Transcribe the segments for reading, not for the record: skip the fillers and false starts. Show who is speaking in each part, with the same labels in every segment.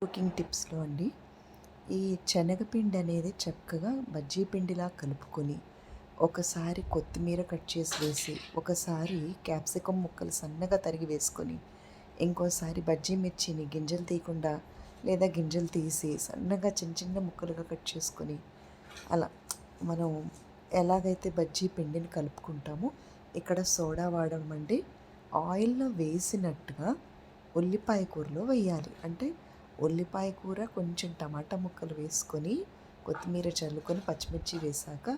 Speaker 1: Cooking టిప్స్లో అండి, ఈ శనగపిండి అనేది చక్కగా బజ్జీ పిండిలా కలుపుకొని ఒకసారి కొత్తిమీర కట్ చేసి వేసి, ఒకసారి క్యాప్సికమ్ ముక్కలు సన్నగా తరిగి వేసుకొని, ఇంకోసారి బజ్జీ మిర్చిని గింజలు తీయకుండా లేదా గింజలు తీసి సన్నగా చిన్న చిన్న ముక్కలుగా కట్ చేసుకొని, అలా మనం ఎలాగైతే బజ్జీ పిండిని కలుపుకుంటామో ఇక్కడ సోడా వాడడం అండి. ఆయిల్లో వేసినట్టుగా ఉల్లిపాయ కూరలో వేయాలి. అంటే ఉల్లిపాయ కూర కొంచెం టమాటా ముక్కలు వేసుకొని కొత్తిమీర చల్లుకొని పచ్చిమిర్చి వేసాక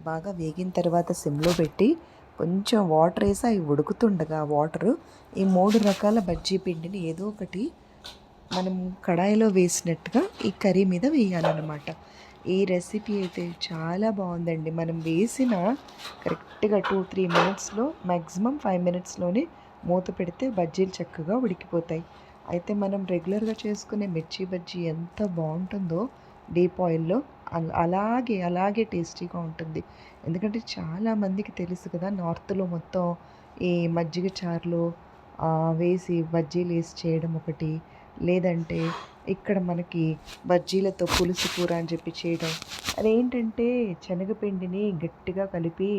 Speaker 1: బాగా వేగిన తర్వాత సిమ్లో పెట్టి కొంచెం వాటర్ వేసి అవి ఉడుకుతుండగా వాటరు ఈ 3 రకాల బజ్జీ పిండిని ఏదో ఒకటి మనం కడాయిలో వేసినట్టుగా ఈ కర్రీ మీద వేయాలన్నమాట. ఈ రెసిపీ అయితే చాలా బాగుందండి. మనం వేసిన కరెక్ట్గా 2-3 మినిట్స్లో మ్యాక్సిమం 5 మినిట్స్లోనే మూత పెడితే బజ్జీలు చక్కగా ఉడికిపోతాయి. అయితే మనం రెగ్యులర్గా చేసుకునే మిర్చి బజ్జీ ఎంత బాగుంటుందో డీప్ ఆయిల్లో అలాగే టేస్టీగా ఉంటుంది. ఎందుకంటే చాలామందికి తెలుసు కదా, నార్త్లో మొత్తం ఈ మజ్జిగ చారులో వేసి బజ్జీలు వేసి చేయడం ఒకటి, లేదంటే ఇక్కడ మనకి బజ్జీలతో పులుసు కూర అని చెప్పి చేయడం. అదేంటంటే శనగపిండిని గట్టిగా కలిపి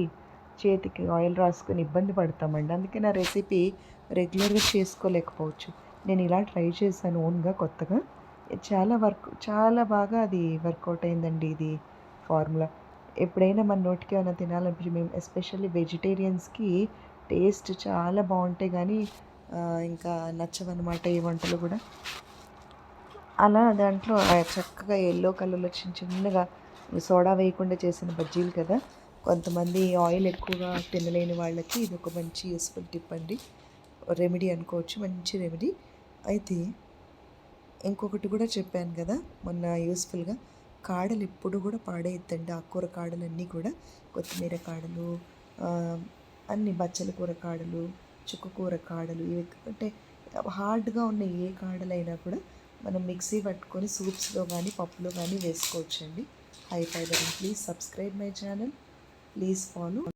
Speaker 1: చేతికి ఆయిల్ రాసుకొని ఇబ్బంది పడతామండి. అందుకే నా రెసిపీ రెగ్యులర్గా చేసుకోలేకపోవచ్చు. నేను ఇలా ట్రై చేశాను ఓన్గా కొత్తగా. చాలా బాగా అది వర్కౌట్ అయిందండి ఇది ఫార్ములా. ఎప్పుడైనా మన నోటికి ఏమైనా తినాలనిపించి, మేము ఎస్పెషల్లీ వెజిటేరియన్స్కి టేస్ట్ చాలా బాగుంటాయి కానీ ఇంకా నచ్చవన్నమాట ఈ వంటలు కూడా. అలా దాంట్లో చక్కగా ఎల్లో కలర్లో చిన్న చిన్నగా సోడా వేయకుండా చేసిన బజ్జీలు కదా, కొంతమంది ఆయిల్ ఎక్కువగా తినలేని వాళ్ళకి ఇది ఒక మంచి యూస్ఫుల్ టిప్ అండి. రెమెడీ అనుకోవచ్చు, మంచి రెమెడీ. అయితే ఇంకొకటి కూడా చెప్పాను కదా మొన్న యూస్ఫుల్గా, కాడలు ఎప్పుడు కూడా పాడేయద్దండి. ఆకుకూర కాడలన్నీ కూడా, కొత్తిమీర కాడలు, అన్ని బచ్చల కూర కాడలు, చుక్కకూర కాడలు, ఇవి అంటే హార్డ్గా ఉన్న ఏ కాడలైనా కూడా మనం మిక్సీ పట్టుకొని సూప్స్లో కానీ పప్పులో కానీ వేసుకోవచ్చండి. High fibre. Please subscribe my channel, please follow.